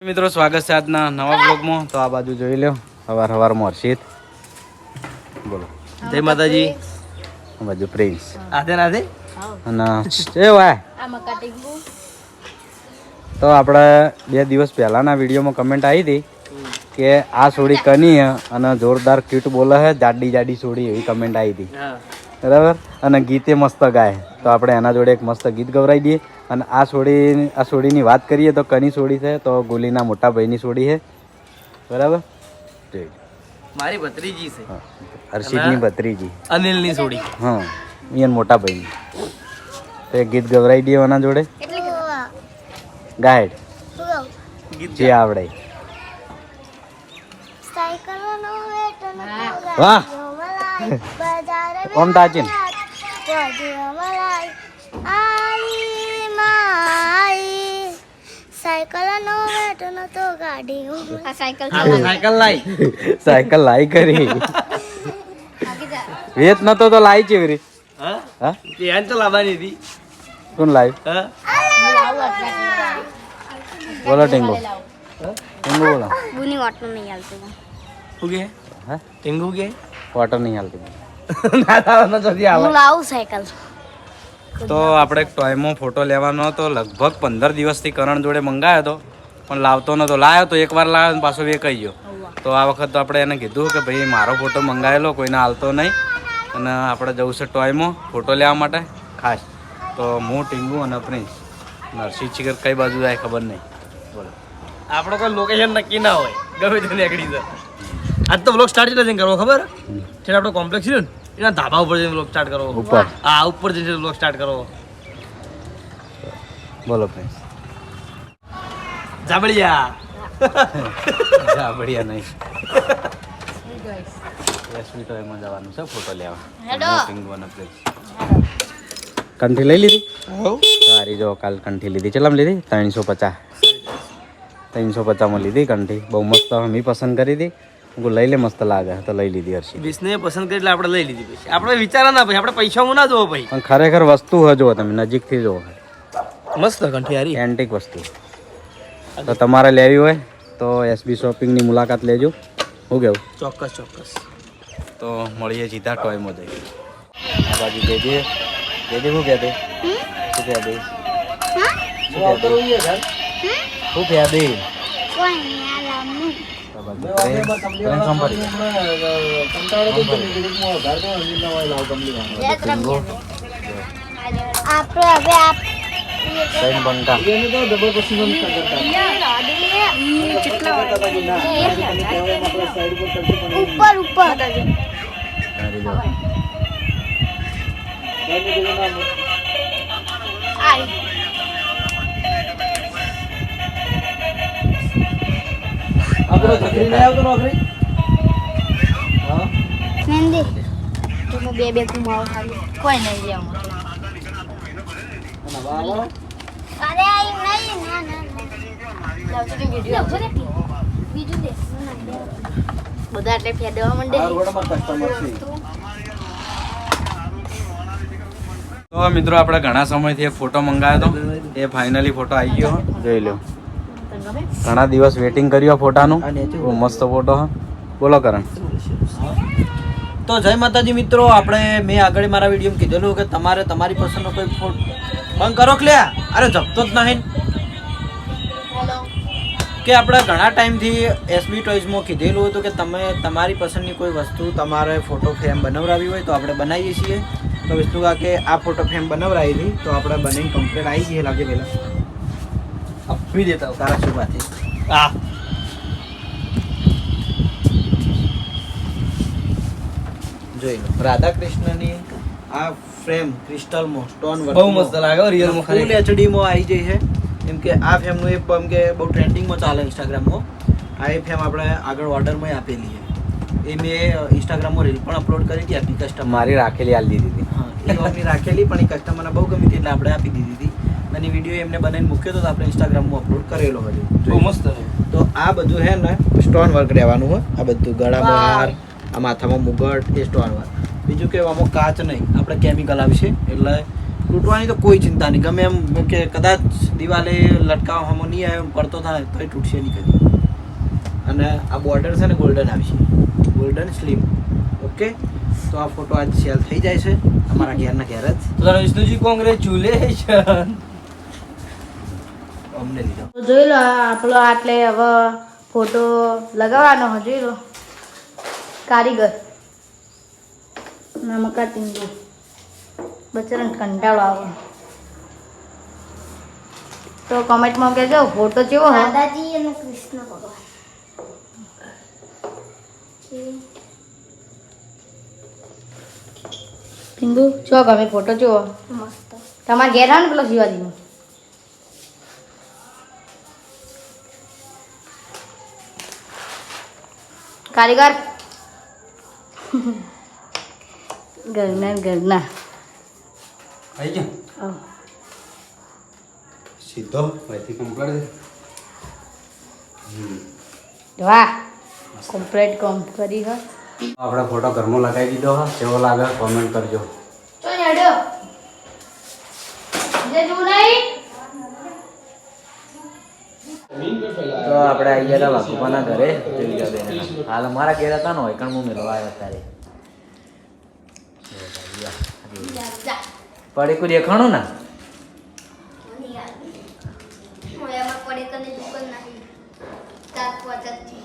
મિત્રો સ્વાગત છે આજના નવા બ્લોગમાં. તો આ બાજુ જોઈ લો, હવારમાં હર્ષિત બોલો, જય માતાજી. આ બાજુ પ્રિન્સ આધે નાધે અને એ વાય. તો આપણે 2 દિવસ પહેલાના વિડીયોમાં કમેન્ટ આવી હતી કે આ સોડી કની અને જોરદાર ક્યુટ બોલે છે, જાડી જાડી સોડી, એવી કમેન્ટ આવી હતી બરાબર. અને ગીતે મસ્ત ગાય, તો આપણે એના જોડે એક મસ્ત ગીત ગવડાવી દઈએ. અને આ સોડીની વાત કરીએ તો કની સોડી છે, તો ગોલીના મોટા ભાઈની સોડી છે બરાબર. મારી ભત્રીજી છે, હર્ષિતની ભત્રીજી, અનિલની સોડી. હા, એન મોટા ભાઈની. તો એક ગીત ગવડાવી દઈએ એના જોડે, ગાઈડ જે આવડે. વાહ કોમ તાચીન સાયકલ લાઈ કરી વેત નતો તો લાઈ ચેવરી. હા યાન તો લાવવાની હતી. કોણ લાવી? બોલો ટીંગુ. ટીંગુ બોલો. બુની વાટનો નહીં હાલતું. શું કે? હા ટીંગુ કે વોટર નહીં હાલતી. હું લાવું સાયકલ. તો આપણે એક ટોયમાં ફોટો લેવાનો હતો, લગભગ 15 દિવસથી કરણ જોડે મંગાવ્યો હતો, પણ લાવતો નતો. લાવ્યો તો એકવાર લાવ્યો ને પાછો વેકાઈ ગયો. તો આ વખત તો આપણે એને કીધું કે ભાઈ મારો ફોટો મંગાવેલો, કોઈને હાલતો નહીં, અને આપણે જવું છે ટોયમાં ફોટો લેવા માટે ખાસ. તો હું, ટીંગુ અને પ્રિન્સ. નરસિંહ ચિકર કઈ બાજુ જાય ખબર નહીં. બોલો, આપણો કોઈ લોકેશન નક્કી ના હોય, ગમે તે નીકળી જાય. આજ તો બ્લોગ સ્ટાર્ટ નથી કરવો, ખબર છે? આપણો કોમ્પ્લેક્સ છે ને, એના ધાબા ઉપર જઈને બ્લોગ સ્ટાર્ટ કરવો. ઉપર? હા, ઉપર જઈને બ્લોગ સ્ટાર્ટ કરવો. બોલો પ્રિન્સ. જાબડિયા બઢિયા નહીં. એસવી ટોયમાં જવાનું છે ફોટો લેવા. ટીંગુ અને પ્રિન્સ. કંઠી લઈ લીધી? સારી. જો કાલ કંઠી લીધી. કેટલામાં લીધી? 350. 350માં લીધી કંઠી. બહુ મસ્ત મેં પસંદ કરી હતી. હું લઈ લે, મસ્ત લાગે તો લઈ લીધી. હર્ષિત વિષ્ણુએ પસંદ કરી એટલે આપણે લઈ લીધી. પછી આપણે વિચારા ના, પછી આપણે પૈસામાં ના જોવો. ભાઈ પણ ખરેખર વસ્તુ હ, જો તમે નજીકથી જુઓ, મસ્ત કંઠી હારી, એન્ટિક વસ્તુ. તો તમારે લેવી હોય તો એસબી શોપિંગની મુલાકાત લેજો. શું કેવું? ચોક્કસ ચોક્કસ. તો મળીએ સીધા ટોયમાં જઈએ. આ બાજુ દેજે શું કહે દે? શું કહે દે? શું કહે દે? ઉપર ઉપર મહેંદી તો બે કુમાવ ખાલી કોઈ નહીં લેવું. અરે આઈ નહીં, ના ના બીજું દે બધા એટલે ફેદવા માંડે. તો મિત્રો આપણે ઘણા સમયથી એક ફોટો મંગાવ્યો હતો, એ ફાઇનલી ફોટો આવી ગયો. જોઈ લો, ઘણા દિવસ વેટિંગ કર્યું આ ફોટાનું. બહુ મસ્ત ફોટો હ. બોલો કરણ. તો જય માતાજી મિત્રો. આપણે મેં આગળ મારા વિડીયોમાં કીધેલું કે તમારે તમારી પસંદનો કોઈ ફોટો બંધ કરો કે લ્યા, અરે જપતો જ નહીં કે આપણે ઘણા ટાઈમથી એસબી ટોયઝમાં કીધેલું હતું કે તમે તમારી પસંદની કોઈ વસ્તુ તમારે ફોટો ફ્રેમ બનાવડાવી હોય તો આપણે બનાવીએ છીએ. તો વિષ્ણુ કાકે આ ફોટો ફ્રેમ બનાવડાવી હતી, તો આપણે બનીને કમ્પ્લીટ આવી ગઈ લાગે. પહેલાં આપી દેતા તારા શું વાત હા. જોઈ લો, રાધા કૃષ્ણની આ ફ્રેમ ક્રિસ્ટલમાં સ્ટોન વર્ક બહુ મસ્ત લાગે. રિયલમાં ફૂલ એચડીમાં આવી જાય છે. કેમ કે આ ફેમનું એ એમ કે બહુ ટ્રેન્ડિંગમાં ચાલે ઇન્સ્ટાગ્રામમાં. આ એ ફેમ આપણે આગળ ઓર્ડરમાં આપેલી છે. એ મેં ઇન્સ્ટાગ્રામમાં રીલ પણ અપલોડ કરી હતી. આપણી કસ્ટમર મારી રાખેલી આલી દીધી હતી. હા, એ વાતની રાખેલી પણ એ કસ્ટમરને બહુ ગમી હતી એટલે આપણે આપી દીધી હતી. અને વિડીયો એમને બનાવીને મૂક્યો તો આપણે ઇન્સ્ટાગ્રામમાં અપલોડ કરેલો હતો. બહુ મસ્ત. તો આ બધું હે ને સ્ટોન વર્ક રહેવાનું હોય. આ બધું ગળામાં હાર, આ માથામાં મુગટ, એ સ્ટોન વર્ક. બીજું કે આમાં કાચ નહીં, આપણે કેમિકલ આવશે એટલે તૂટવાની તો કોઈ ચિંતા નહીં, ગમે એમ કે કદાચ દિવાલે લટકાવવામાં નહીં આવે એમ પડતો થાય તો તૂટશે નહીં કદી. અને આ બોર્ડર છે ને ગોલ્ડન આવશે, ગોલ્ડન સ્લીમ. ઓકે, તો આ ફોટો આજ સેલ થઈ જાય છે અમારા ઘેરના ઘેર જ. તો વિષ્ણુજી કોંગ્રેચ્યુલેશન. અમને લીધો. તો જોઈ લો આપણો આટલે હવે ફોટો લગાવવાનો હોય, જોઈ લો કારીગર નમકા ટીંગુ બચારાને કંટાળો આવે. તો કોમેન્ટમાં કહેજો ફોટો કેવો હોય. દાદાજી અને કૃષ્ણ ભગવાન. ટીંગુ ચો ગમે ફોટો કેવો મસ્ત. તમારે ઘેર આવે ને પેલો શિવાજીનો. કારીગર ઘરના આવી ગયો આવ. સીધો અહીંથી કમ્પ્લીટ. વાહ કમ્પ્લીટ કામ કરી હો. આપણે ફોટો ઘરમાં લગાવી દીધો હા, કેવો લાગે કોમેન્ટ કરજો. ચો હેડો જે જો નહીં. તો આપણે આવી ગયા હતા વાઘુબાના ઘરે. જોઈ જાવ બેન, હાલ અમારા ઘેર હતા ને હોય હું મેળવા આવ્યો ત્યારે. પડીકું દેખાણું ને એમાં પડે કને દુકાન નહીં. તાર પહોંચત છે.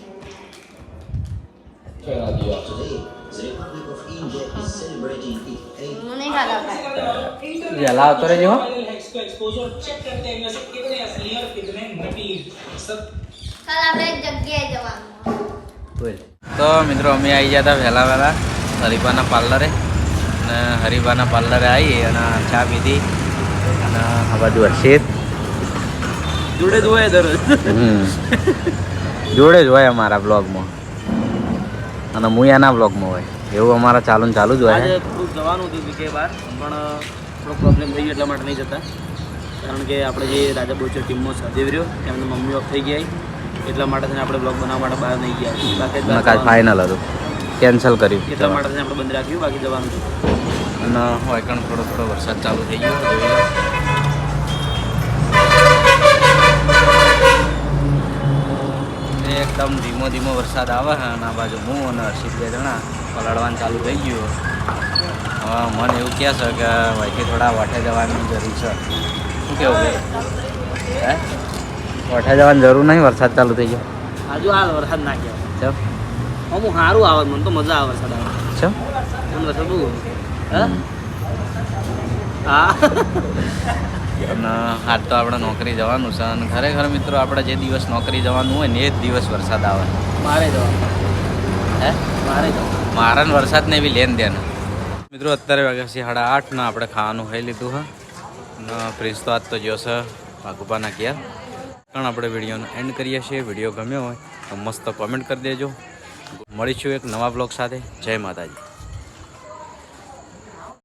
હું નહીં ખાતા વહેલા આવતો રહેજો હો. કાલ આપણે એક જગ્યાએ જવાનું. બોલ. તો મિત્રો અમે આવી ગયા હતા વહેલા વહેલા હરિભાના પાર્લરે, અને હરિભાના પાર્લરે આવી અને ચા પીધી અને આ બાજુ હર્ષિત જોડે જ હોય દરરોજ. જોડે જ હોય અમારા બ્લોગમાં, અને હું એના બ્લોગમાં હોય એવું અમારા ચાલુ ને ચાલુ જ હોય. આજે થોડુંક જવાનું હતું કે બહાર, પણ થોડો પ્રોબ્લેમ થઈ ગયો એટલા માટે નહીં જતા. કારણ કે આપણે જે રાજા બોચર ટીમમાં સહદેવ રહ્યો એમની મમ્મી ઓફ થઈ ગયા એટલા માટે થઈને આપણે બ્લોગ બનાવવા માટે બહાર નહીં ગયા. બાકી કાલ ફાઇનલ હતું, કેન્સલ કર્યું એટલા માટે થઈને આપણે બંધ રાખ્યું, બાકી જવાનું હતું. અને હોય પણ થોડો થોડો વરસાદ ચાલુ થઈ ગયો. જોઈ લો. એકદમ ધીમો ધીમો વરસાદ આવે છે અને આ બાજુ હું અને હર્ષિત 2 જણા પલાળવાનું ચાલુ થઈ ગયું. હવે મને એવું કહે છે કે અહીંથી થોડા વાઠે જવાની જરૂર છે. શું કેવું ભાઈ? હે વાઠે જવાની જરૂર નહીં, વરસાદ ચાલુ થઈ ગયો. આજુ હાલ વરસાદ ના કહેવાય. ચમ અમુક સારું આવે, મને તો મજા આવે વરસાદ આવે. ચમ મને વરસાદ બહુ ગમે. હા અને આજ તો આપણે નોકરી જવાનું છે, અને ખરેખર મિત્રો આપણે જે દિવસ નોકરી જવાનું હોય ને એ જ દિવસ વરસાદ આવે. મારે જવાનું. હે મારે જવાનું. મારા ને વરસાદને એવી લેન દેન. મિત્રો અત્યારે વાગ્યા છે 8:30 ને આપણે ખાવાનું ખાઈ લીધું હા, અને પ્રિન્સ તો આજ તો જોશે વાઘુબાના ઘેર. પણ આપણે વિડીયોનો એન્ડ કરીએ છીએ. વિડીયો ગમ્યો હોય તો મસ્ત કોમેન્ટ કરી દેજો. મળીશું એક નવા બ્લોગ સાથે. જય માતાજી.